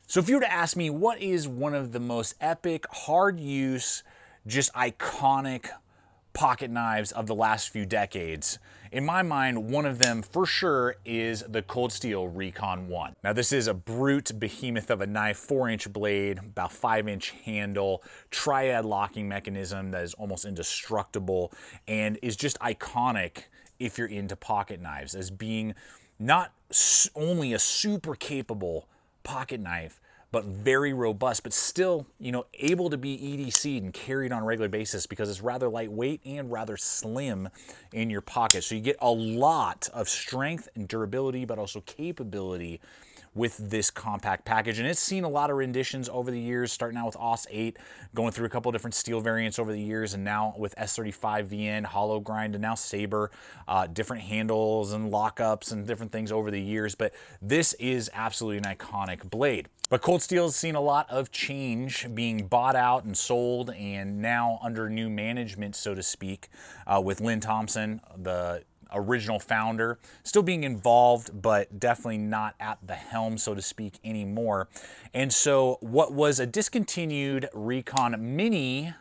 So if you were to ask me what is one of the most epic, hard use, just iconic pocket knives of the last few decades, in my mind, one of them for sure is the Cold Steel Recon1. Now this is a brute behemoth of a knife, 4-inch blade, about 5-inch handle, triad locking mechanism that is almost indestructible, and is just iconic if you're into pocket knives as being not only a super capable pocket knife, but very robust, but still, you know, able to be EDC'd and carried on a regular basis because it's rather lightweight and rather slim in your pocket. So you get a lot of strength and durability, but also capability with this compact package. And it's seen a lot of renditions over the years, starting out with AUS 8, going through a couple of different steel variants over the years, and now with S35 VN, hollow grind, and now Saber, different handles and lockups and different things over the years. But this is absolutely an iconic blade. But Cold Steel has seen a lot of change being bought out and sold, and now under new management, so to speak, with Lynn Thompson, the original founder, still being involved, but definitely not at the helm, so to speak, anymore. And so what was a discontinued Recon Mini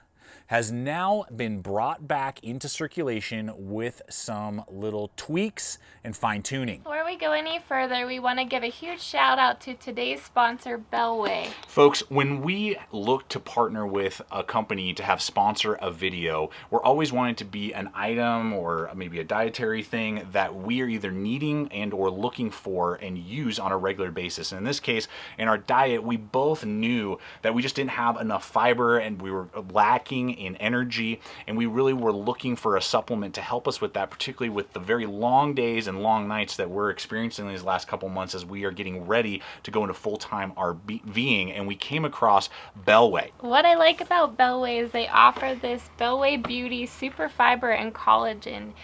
has now been brought back into circulation with some little tweaks and fine-tuning. Before we go any further, we want to give a huge shout out to today's sponsor, Bellway. Folks, when we look to partner with a company to have sponsor a video, we're always wanting to be an item or maybe a dietary thing that we are either needing and or looking for and use on a regular basis. And in this case, in our diet, we both knew that we just didn't have enough fiber and we were lacking in energy, and we really were looking for a supplement to help us with that, particularly with the very long days and long nights that we're experiencing these last couple months as we are getting ready to go into full-time RVing, and we came across Bellway. What I like about Bellway is they offer this Bellway Beauty Super Fiber and Collagen.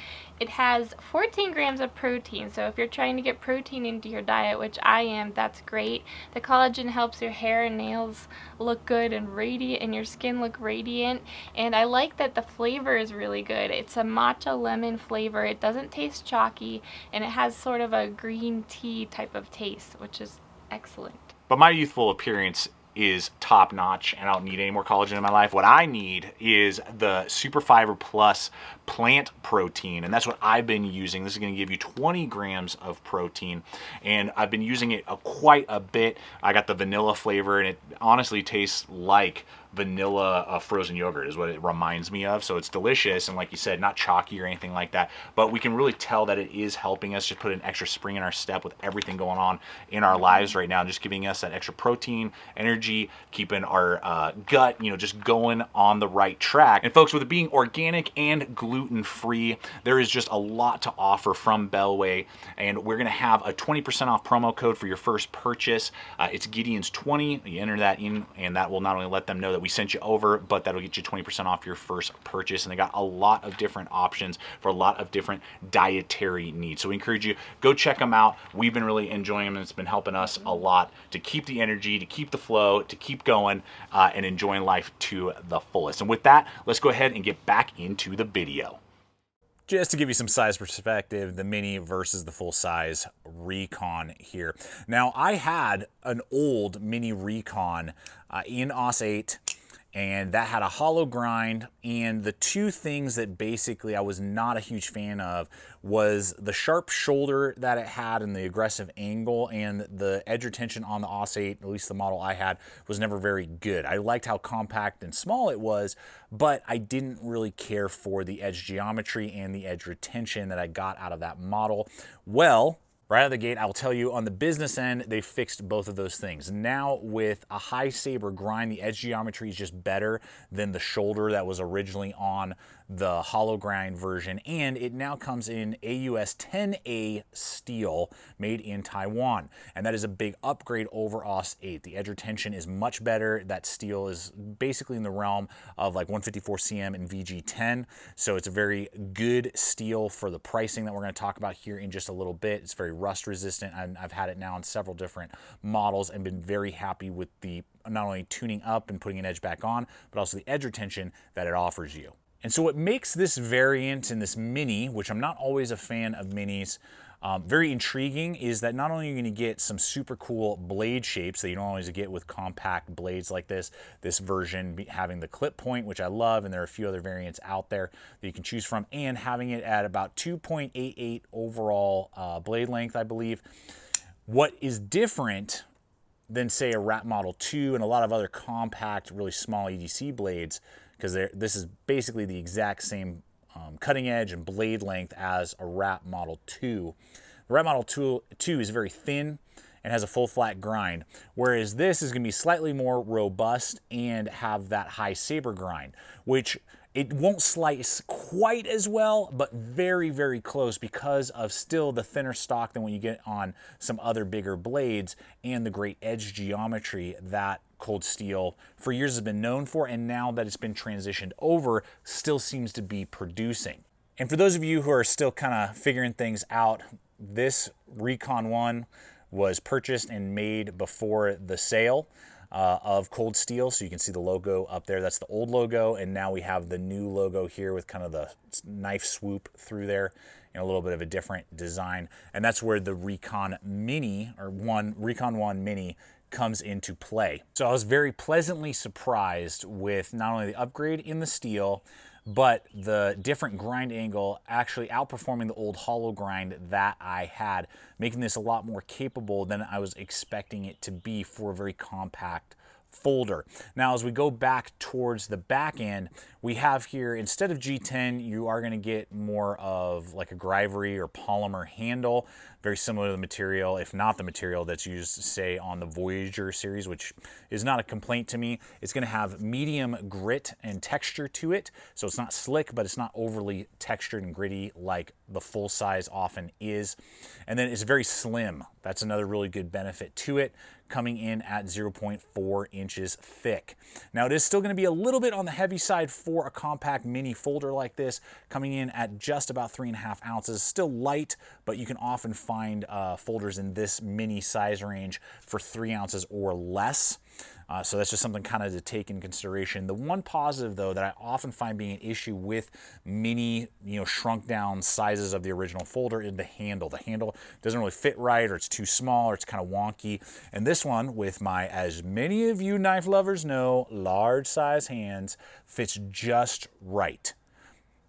It has 14 grams of protein, so if you're trying to get protein into your diet, which I am, that's great. The collagen helps your hair and nails look good and radiant, and your skin look radiant. And I like that the flavor is really good. It's a matcha lemon flavor. It doesn't taste chalky, and it has sort of a green tea type of taste, which is excellent. But my youthful appearance is top notch, and I don't need any more collagen in my life. What I need is the Super Fiber Plus plant protein, and that's what I've been using. This is going to give you 20 grams of protein, and I've been using it quite a bit. I got the vanilla flavor, and it honestly tastes like vanilla frozen yogurt is what it reminds me of. So it's delicious, and like you said, not chalky or anything like that, but we can really tell that it is helping us just put an extra spring in our step with everything going on in our lives right now, just giving us that extra protein, energy, keeping our gut, you know, just going on the right track. And folks, with it being organic and gluten-free, there is just a lot to offer from Bellway, and we're going to have a 20% off promo code for your first purchase. It's Gideons20. You enter that in, and that will not only let them know that we sent you over, but that'll get you 20% off your first purchase. And they got a lot of different options for a lot of different dietary needs. So we encourage you, go check them out. We've been really enjoying them, and it's been helping us a lot to keep the energy, to keep the flow, to keep going, and enjoying life to the fullest. And with that, let's go ahead and get back into the video. Just to give you some size perspective, the mini versus the full-size Recon here. Now, I had an old mini Recon in AUS 8, and that had a hollow grind, and the two things that basically I was not a huge fan of was the sharp shoulder that it had and the aggressive angle, and the edge retention on the AUS 8, at least the model I had, was never very good. I liked how compact and small it was, but I didn't really care for the edge geometry and the edge retention that I got out of that model. Well, right out of the gate, I'll tell you, on the business end, they fixed both of those things. Now with a high Saber grind, the edge geometry is just better than the shoulder that was originally on the hollow grind version, and it now comes in AUS 10A steel made in Taiwan, and that is a big upgrade over AUS 8. The edge retention is much better. That steel is basically in the realm of like 154 cm and VG10, so it's a very good steel for the pricing that we're going to talk about here in just a little bit. It's very rust resistant, and I've had it now in several different models and been very happy with the not only tuning up and putting an edge back on, but also the edge retention that it offers you. And so what makes this variant and this mini, which I'm not always a fan of minis, very intriguing, is that not only are you going to get some super cool blade shapes that you don't always get with compact blades like this version having the clip point, which I love, and there are a few other variants out there that you can choose from, and having it at about 2.88 overall blade length, I believe. What is different than, say, a Wrap Model 2 and a lot of other compact, really small EDC blades, because this is basically the exact same cutting edge and blade length as a Wrap Model 2. The Wrap Model 2 is very thin and has a full flat grind, whereas this is going to be slightly more robust and have that high saber grind, which it won't slice quite as well, but very, very close because of still the thinner stock than when you get on some other bigger blades and the great edge geometry that Cold Steel for years has been known for, and now that it's been transitioned over, still seems to be producing. And for those of you who are still kind of figuring things out, this Recon1 was purchased and made before the sale of Cold Steel, so you can see the logo up there. That's the old logo, and now we have the new logo here with kind of the knife swoop through there and a little bit of a different design. And that's where the Recon Mini, or Recon1 Mini, comes into play. So I was very pleasantly surprised with not only the upgrade in the steel, but the different grind angle actually outperforming the old hollow grind that I had, making this a lot more capable than I was expecting it to be for a very compact folder. Now, as we go back towards the back end, we have here, instead of G10, you are going to get more of like a Gryvery or polymer handle, very similar to the material, if not the material that's used, say, on the Voyager series, which is not a complaint to me. It's going to have medium grit and texture to it, so it's not slick, but it's not overly textured and gritty like the full size often is. And then it's very slim. That's another really good benefit to it, coming in at 0.4 inches thick. Now, it is still going to be a little bit on the heavy side for a compact mini folder like this, coming in at just about 3.5 ounces. Still light, but you can often find folders in this mini size range for 3 ounces or less. So that's just something kind of to take in consideration. The one positive, though, that I often find being an issue with mini, shrunk down sizes of the original folder is the handle. The handle doesn't really fit right, or it's too small, or it's kind of wonky. And this one, with my, as many of you knife lovers know, large size hands, fits just right.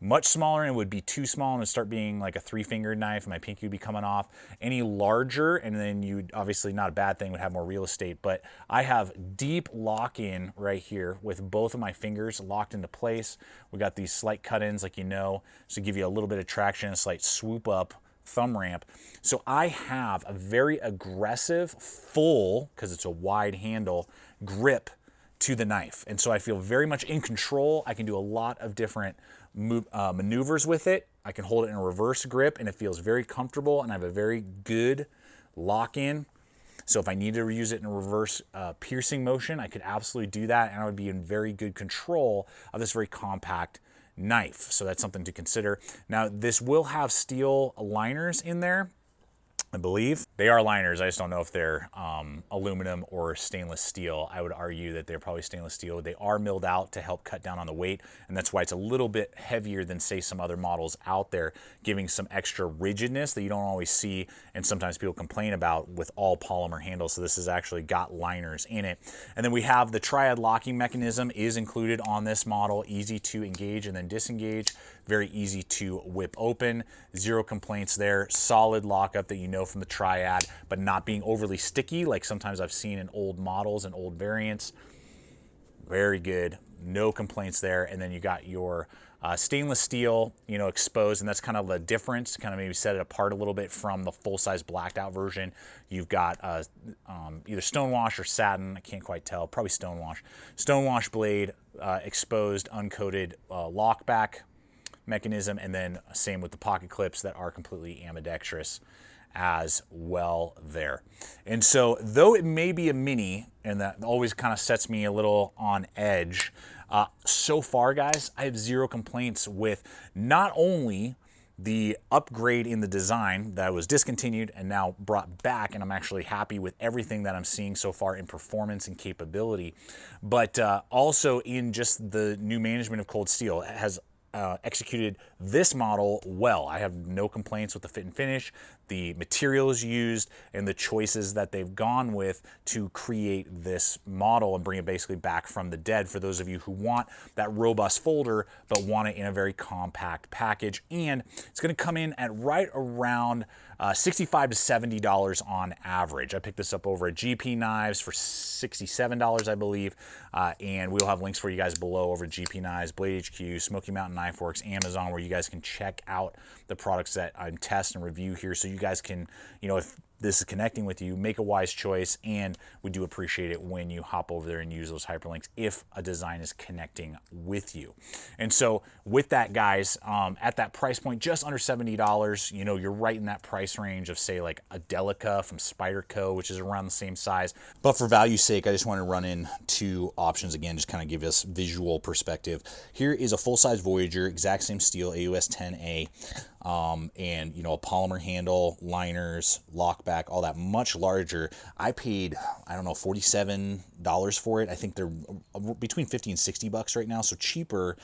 Much smaller and it would be too small and it'd start being like a 3-fingered knife and my pinky would be coming off. Any larger, and then you'd, obviously not a bad thing, would have more real estate, but I have deep lock-in right here with both of my fingers locked into place. We got these slight cut-ins, like so give you a little bit of traction, a slight swoop up thumb ramp. So I have a very aggressive, full, because it's a wide handle, grip to the knife. And so I feel very much in control. I can do a lot of different maneuvers with it. I can hold it in a reverse grip and it feels very comfortable, and I have a very good lock-in. So if I need to use it in a reverse piercing motion, I could absolutely do that, and I would be in very good control of this very compact knife. So that's something to consider. Now, this will have steel liners in there, I believe. They are liners. I just don't know if they're aluminum or stainless steel. I would argue that they're probably stainless steel. They are milled out to help cut down on the weight, and that's why it's a little bit heavier than, say, some other models out there, giving some extra rigidness that you don't always see, and sometimes people complain about with all polymer handles. So this has actually got liners in it. And then we have the triad locking mechanism is included on this model. Easy to engage and then disengage. Very easy to whip open. Zero complaints there. Solid lockup that you know from the triad, but not being overly sticky like sometimes I've seen in old models and old variants. Very good. No complaints there. And then you got your stainless steel, exposed, and that's kind of the difference to kind of maybe set it apart a little bit from the full-size blacked out version. You've got either stonewash or satin. I can't quite tell. Probably stonewash. Stonewash blade, exposed, uncoated lockback mechanism, and then same with the pocket clips that are completely ambidextrous as well there. And so, though it may be a mini, and that always kind of sets me a little on edge, so far, guys, I have zero complaints with not only the upgrade in the design that was discontinued and now brought back, and I'm actually happy with everything that I'm seeing so far in performance and capability, but also in just the new management of Cold Steel. It has executed this model well. I have no complaints with the fit and finish, the materials used, and the choices that they've gone with to create this model and bring it basically back from the dead for those of you who want that robust folder but want it in a very compact package. And it's going to come in at right around $65 to $70 on average. I picked this up over at GP Knives for $67, I believe, and we'll have links for you guys below over at GP Knives, Blade HQ, Smoky Mountain Knife Works, Amazon, where you guys can check out the products that I'm test and review here, so you guys can, you know, if this is connecting with you, make a wise choice. And we do appreciate it when you hop over there and use those hyperlinks if a design is connecting with you. And so with that, guys, at that price point, just under $70, you know, you're right in that price range of, say, like a Delica from Spyderco, which is around the same size. But for value's sake, I just want to run in two options again, just kind of give us visual perspective. Here is a full-size Voyager, exact same steel, AUS 10A. And, you know, a polymer handle, liners, lockback, all that, much larger. I paid, I don't know, $47 for it. I think they're between 50 and 60 bucks right now, so cheaper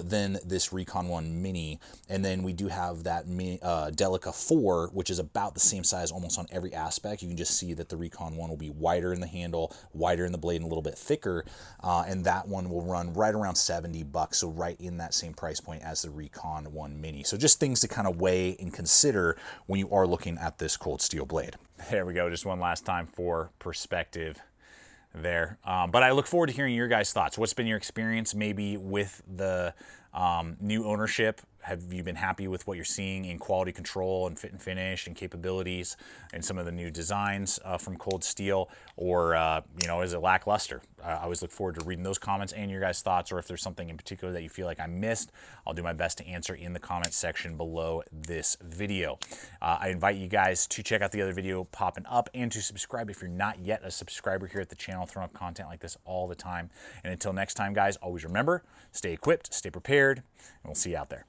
than this Recon1 Mini. And then we do have that Delica 4, which is about the same size almost on every aspect. You can just see that the Recon1 will be wider in the handle, wider in the blade, and a little bit thicker. And that one will run right around 70 bucks, so right in that same price point as the Recon1 Mini. So just things to kind of weigh and consider when you are looking at this cold steel blade. There we go, just one last time for perspective there. But I look forward to hearing your guys' thoughts. What's been your experience maybe with the new ownership? Have you been happy with what you're seeing in quality control and fit and finish and capabilities and some of the new designs from Cold Steel? Or, you know, is it lackluster? I always look forward to reading those comments and your guys' thoughts, or if there's something in particular that you feel like I missed, I'll do my best to answer in the comments section below this video. I invite you guys to check out the other video popping up and to subscribe if you're not yet a subscriber here at the channel, throwing up content like this all the time. And until next time, guys, always remember, stay equipped, stay prepared, and we'll see you out there.